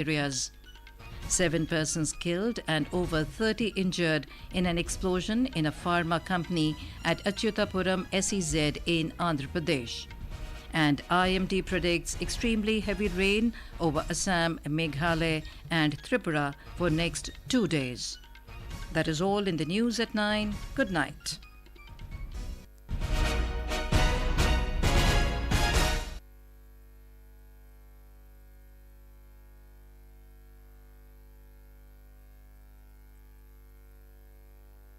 areas. 7 persons killed and over 30 injured in an explosion in a pharma company at Achyutapuram SEZ in Andhra Pradesh. And IMD predicts extremely heavy rain over Assam, Meghalaya and Tripura for next 2 days. That is all in the news at 9. Good night.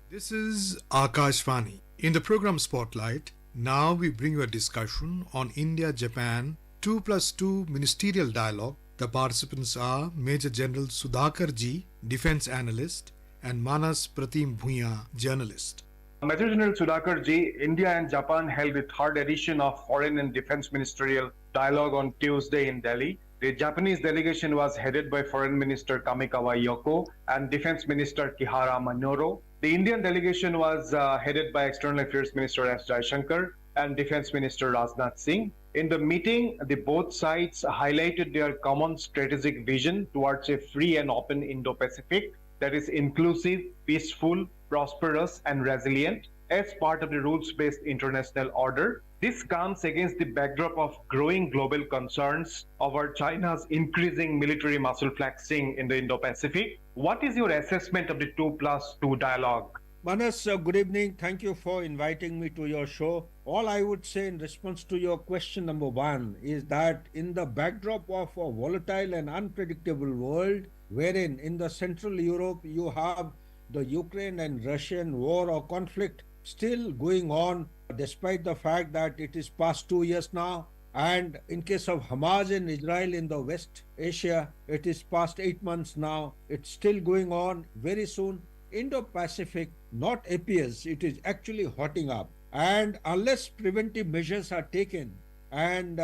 This is Akashvani. In the program Spotlight, now we bring you a discussion on India-Japan 2+2 Ministerial Dialogue. The participants are Major General Sudhakar Ji, Defence Analyst, and Manash Pratim Bhuyan, Journalist. Major General Sudhakar Ji, India and Japan held the third edition of Foreign and Defence Ministerial Dialogue on Tuesday in Delhi. The Japanese delegation was headed by Foreign Minister Kamikawa Yoko and Defence Minister Kihara Minoru. The Indian delegation was headed by External Affairs Minister S. Jaishankar and Defence Minister Rajnath Singh. In the meeting, the both sides highlighted their common strategic vision towards a free and open Indo-Pacific that is inclusive, peaceful, prosperous and resilient as part of the rules-based international order. This comes against the backdrop of growing global concerns over China's increasing military muscle flexing in the Indo-Pacific. What is your assessment of the 2+2 dialogue? Manash, good evening. Thank you for inviting me to your show. All I would say in response to your question number one is that in the backdrop of a volatile and unpredictable world, wherein in the Central Europe you have the Ukraine and Russian war or conflict still going on, despite the fact that it is past 2 years now. And in case of Hamas and Israel in the West Asia, it is past 8 months now. It's still going on. Very soon, Indo-Pacific not appears, it is actually hotting up. And unless preventive measures are taken and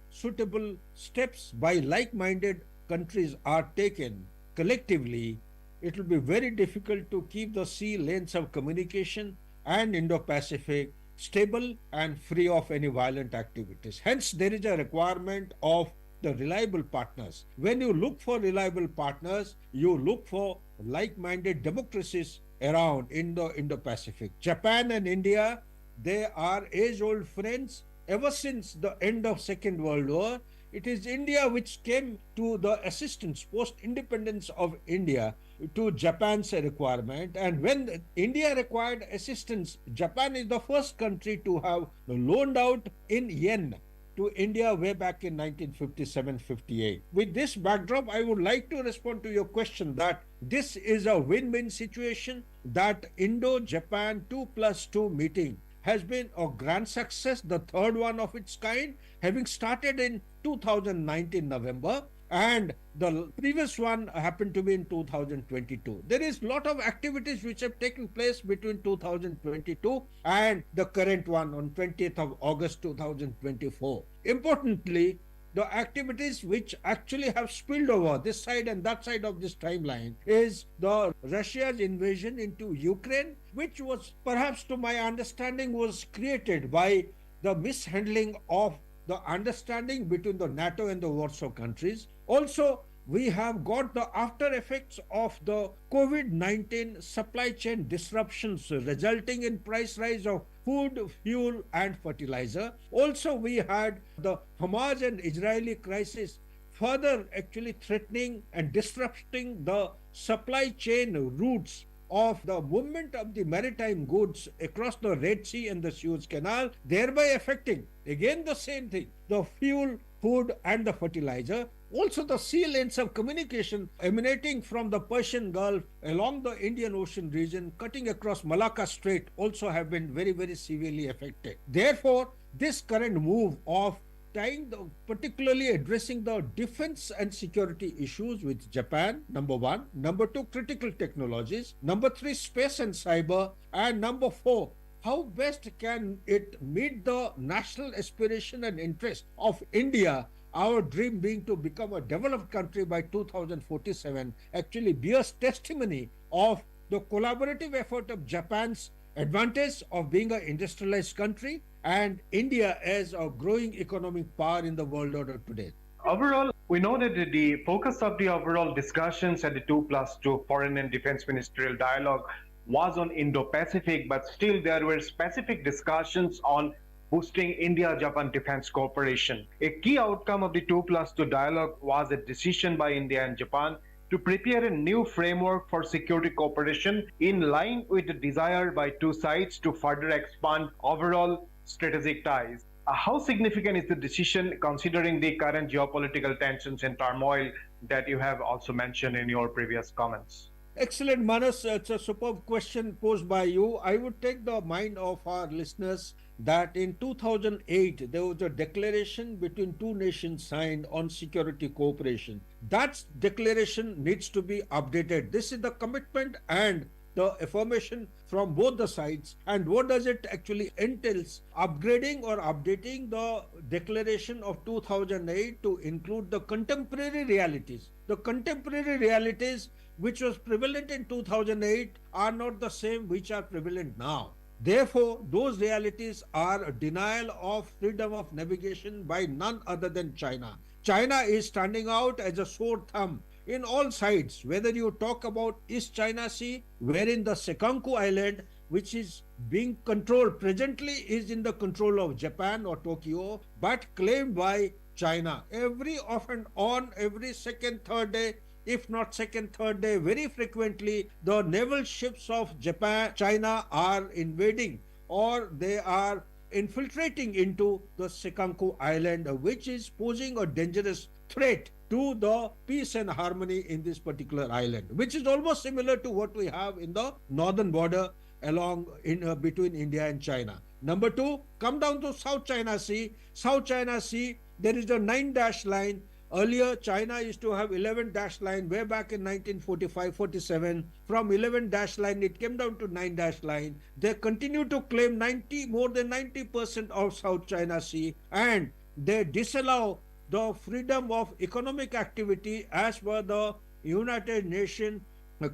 suitable steps by like-minded countries are taken collectively, it will be very difficult to keep the sea lanes of communication and Indo-Pacific stable and free of any violent activities. Hence, there is a requirement of the reliable partners. When you look for reliable partners, you look for like-minded democracies around in the Indo-Pacific. Japan and India, they are age-old friends ever since the end of Second World War. It is India which came to the assistance post-independence of India to Japan's requirement, and when India required assistance, Japan is the first country to have loaned out in yen to India way back in 1957-58. With this backdrop, I would like to respond to your question that this is a win-win situation, that Indo-Japan 2+2 meeting has been a grand success, the third one of its kind, having started in 2019 November, and the previous one happened to be in 2022. There is a lot of activities which have taken place between 2022 and the current one on 20th of August 2024. Importantly, the activities which actually have spilled over this side and that side of this timeline is the Russia's invasion into Ukraine, which was perhaps, to my understanding, was created by the mishandling of the understanding between the NATO and the Warsaw countries. Also, we have got the after effects of the COVID-19 supply chain disruptions resulting in price rise of food, fuel and fertilizer. Also, we had the Hamas and Israeli crisis further actually threatening and disrupting the supply chain routes of the movement of the maritime goods across the Red Sea and the Suez Canal, thereby affecting again the same thing, the fuel, food and the fertilizer. Also the sea lanes of communication emanating from the Persian Gulf along the Indian Ocean region cutting across Malacca Strait also have been very, very severely affected. Therefore, this current move of particularly addressing the defense and security issues with Japan, number one. Number two, critical technologies. Number three, space and cyber. And number four, how best can it meet the national aspiration and interest of India, our dream being to become a developed country by 2047, actually bears testimony of the collaborative effort of Japan's advantage of being an industrialized country and India as a growing economic power in the world order today. Overall, we know that the focus of the overall discussions at the 2+2 Foreign and Defense Ministerial Dialogue was on Indo-Pacific, but still there were specific discussions on boosting India-Japan defense cooperation. A key outcome of the 2+2 dialogue was a decision by India and Japan to prepare a new framework for security cooperation in line with the desire by two sides to further expand overall strategic ties. How significant is the decision considering the current geopolitical tensions and turmoil that you have also mentioned in your previous comments? Excellent, Manas. It's a superb question posed by you. I would take the mind of our listeners that in 2008 there was a declaration between two nations signed on security cooperation. That declaration needs to be updated. This is the commitment and the affirmation from both the sides. And what does it actually entails? Upgrading or updating the declaration of 2008 to include the contemporary realities. The contemporary realities which was prevalent in 2008 are not the same which are prevalent now. Therefore, those realities are a denial of freedom of navigation by none other than China. China is standing out as a sore thumb in all sides, whether you talk about East China Sea, wherein the Senkaku Island, which is being controlled presently, is in the control of Japan or Tokyo, but claimed by China. Every off and on, every second, third day, if not second, third day, very frequently, the naval ships of Japan, China are invading or they are infiltrating into the Senkaku Island, which is posing a dangerous threat to the peace and harmony in this particular island, which is almost similar to what we have in the northern border along in between India and China. Number two, come down to South China Sea. South China Sea, there is a 9-dash line. Earlier, China used to have 11-dash line way back in 1945-47. From 11-dash line, it came down to 9-dash line. They continue to claim more than 90% of South China Sea, and they disallow the freedom of economic activity as per the United Nations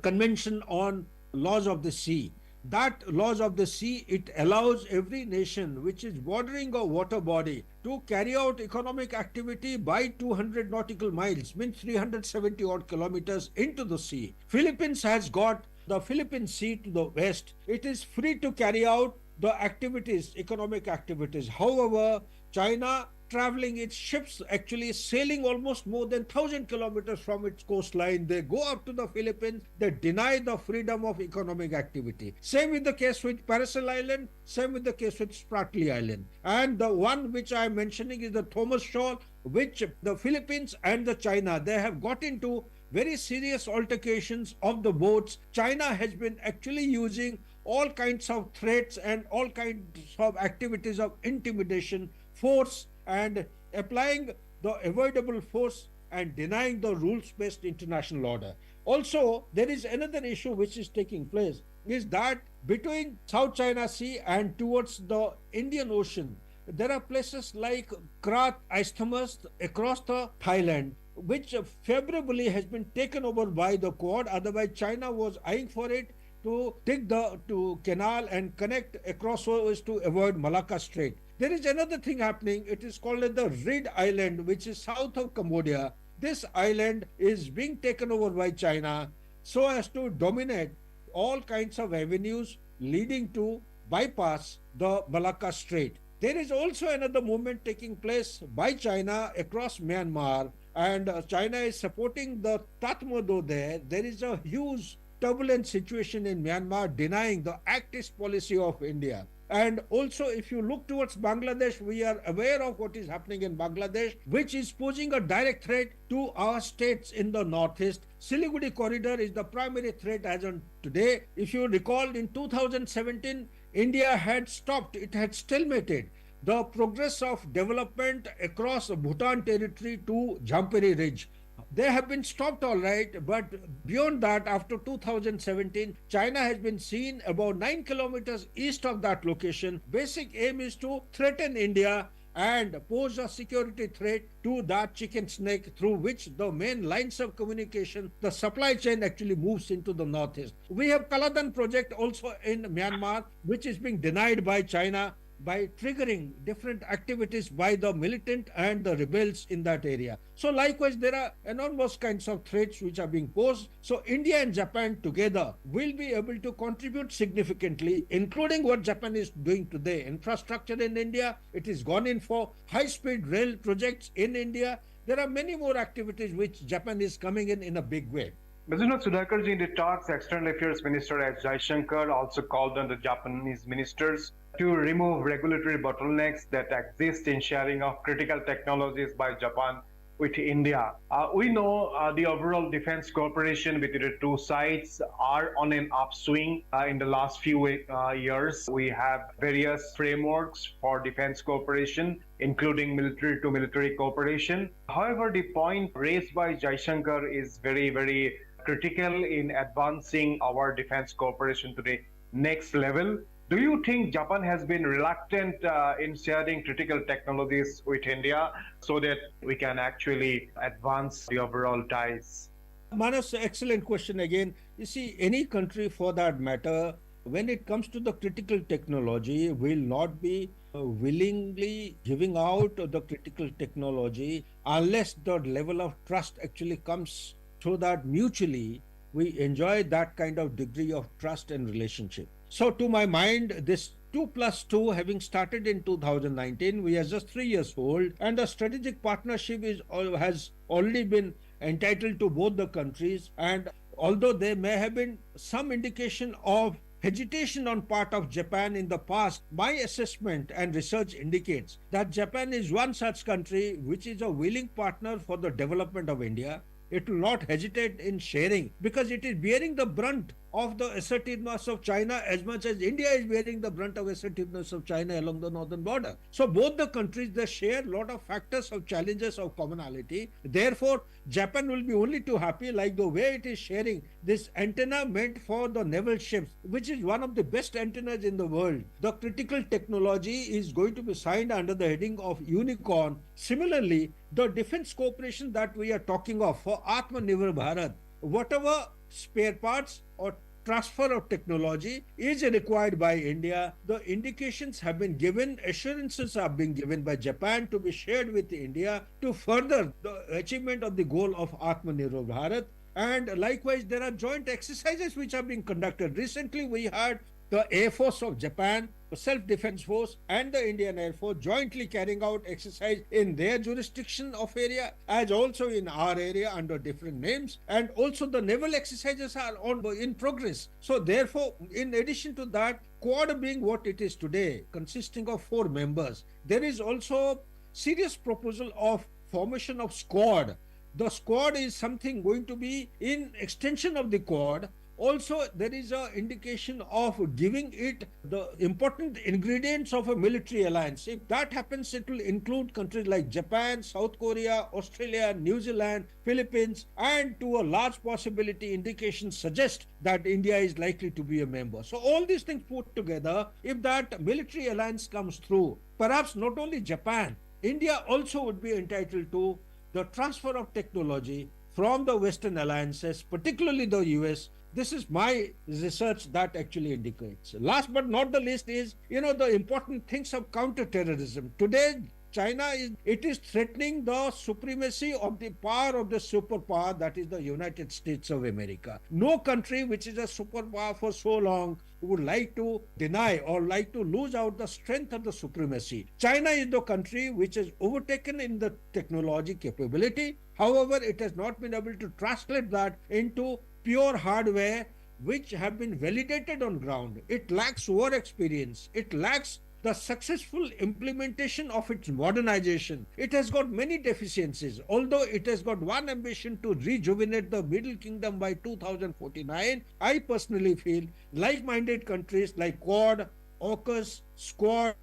Convention on Laws of the Sea. That laws of the sea, it allows every nation which is bordering a water body to carry out economic activity by 200 nautical miles, means 370 odd kilometers into the sea. Philippines has got the Philippine Sea to the west. It is free to carry out the activities, economic activities. However, China traveling its ships, actually sailing almost more than 1,000 kilometers from its coastline. They go up to the Philippines, they deny the freedom of economic activity. Same with the case with Paracel Island, same with the case with Spratly Island. And the one which I am mentioning is the Thomas Shoal, which the Philippines and the China, they have got into very serious altercations of the boats. China has been actually using all kinds of threats and all kinds of activities of intimidation, force, and applying the avoidable force and denying the rules-based international order. Also, there is another issue which is taking place, is that between South China Sea and towards the Indian Ocean, there are places like Krat Isthmus across the Thailand, which favorably has been taken over by the Quad. Otherwise, China was eyeing for it to dig the canal and connect across so as to avoid Malacca Strait. There is another thing happening. It is called the Reed Island, which is south of Cambodia. This island is being taken over by China so as to dominate all kinds of avenues leading to bypass the Malacca Strait. There is also another movement taking place by China across Myanmar, and China is supporting the Tatmadaw there. There is a huge turbulent situation in Myanmar denying the activist policy of India. And also, if you look towards Bangladesh, we are aware of what is happening in Bangladesh, which is posing a direct threat to our states in the northeast. Siliguri corridor is the primary threat as on today. If you recall, in 2017, India had stopped, it had stalemated the progress of development across Bhutan territory to Jamperi Ridge. They have been stopped all right, but beyond that, after 2017, China has been seen about 9 kilometers east of that location. Basic aim is to threaten India and pose a security threat to that chicken snake through which the main lines of communication, the supply chain actually moves into the northeast. We have Kaladan project also in Myanmar, which is being denied by China. by triggering different activities by the militant and the rebels in that area. So likewise, there are enormous kinds of threats which are being posed. So India and Japan together will be able to contribute significantly, including what Japan is doing today. Infrastructure in India, it is gone in for high-speed rail projects in India. There are many more activities which Japan is coming in a big way. But Sudhakarji, in the talks, External Affairs Minister S. Jaishankar also called on the Japanese ministers to remove regulatory bottlenecks that exist in sharing of critical technologies by Japan with India. We know the overall defense cooperation between the two sides are on an upswing in the last few years. We have various frameworks for defense cooperation, including military to military cooperation. However, the point raised by Jaishankar is very, very critical in advancing our defense cooperation to the next level. Do you think Japan has been reluctant in sharing critical technologies with India so that we can actually advance the overall ties? Manas, excellent question again. You see, any country for that matter, when it comes to the critical technology, will not be willingly giving out the critical technology unless the level of trust actually comes, so that mutually we enjoy that kind of degree of trust and relationship. So to my mind, this 2+2 having started in 2019, we are just 3 years old, and the strategic partnership has already been entitled to both the countries. And although there may have been some indication of hesitation on part of Japan in the past, my assessment and research indicates that Japan is one such country which is a willing partner for the development of India. It will not hesitate in sharing because it is bearing the brunt of the assertiveness of China as much as India is bearing the brunt of assertiveness of China along the northern border. So both the countries, they share a lot of factors of challenges of commonality. Therefore, Japan will be only too happy, like the way it is sharing this antenna meant for the naval ships, which is one of the best antennas in the world. The critical technology is going to be signed under the heading of Unicorn. Similarly, the defense cooperation that we are talking of for Atmanirbhar Bharat, whatever spare parts or transfer of technology is required by India, the indications have been given, assurances are being given by Japan to be shared with India to further the achievement of the goal of Atmanirbhar Bharat. And likewise, there are joint exercises which are being conducted. Recently, we had the Air Force of Japan, the Self-Defense Force and the Indian Air Force jointly carrying out exercise in their jurisdiction of area as also in our area under different names, and also the naval exercises are in progress. So therefore, in addition to that, Quad being what it is today, consisting of 4 members, there is also serious proposal of formation of Squad. The Squad is something going to be in extension of the Quad. Also, there is an indication of giving it the important ingredients of a military alliance. If that happens, it will include countries like Japan, South Korea, Australia, New Zealand, Philippines, and to a large possibility, indications suggest that India is likely to be a member. So all these things put together, if that military alliance comes through, perhaps not only Japan, India also would be entitled to the transfer of technology from the Western alliances, particularly the US. This is my research that actually indicates. Last but not the least is, the important things of counterterrorism. Today, China is threatening the supremacy of the power of the superpower, that is the United States of America. No country which is a superpower for so long would like to deny or like to lose out the strength of the supremacy. China is the country which has overtaken in the technology capability. However, it has not been able to translate that into pure hardware which have been validated on ground. It lacks war experience. It lacks the successful implementation of its modernization. It has got many deficiencies, although it has got one ambition to rejuvenate the Middle Kingdom by 2049. I personally feel like-minded countries like Quad, AUKUS, Squad,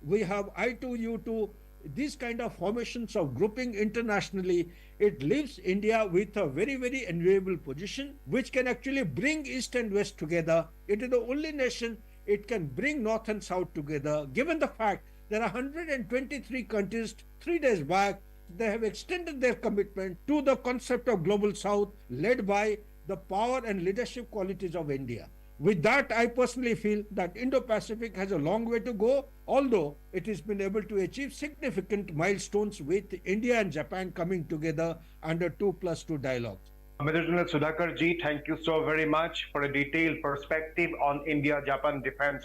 we have I2U2, these kind of formations of grouping internationally, it leaves India with a very, very enviable position which can actually bring East and West together. It is the only nation it can bring North and South together, given the fact there are 123 countries. 3 days back, they have extended their commitment to the concept of Global South led by the power and leadership qualities of India. With that, I personally feel that Indo-Pacific has a long way to go, although it has been able to achieve significant milestones with India and Japan coming together under 2+2 dialogues. Ministerial Sudhakar ji, thank you so very much for a detailed perspective on India-Japan defense and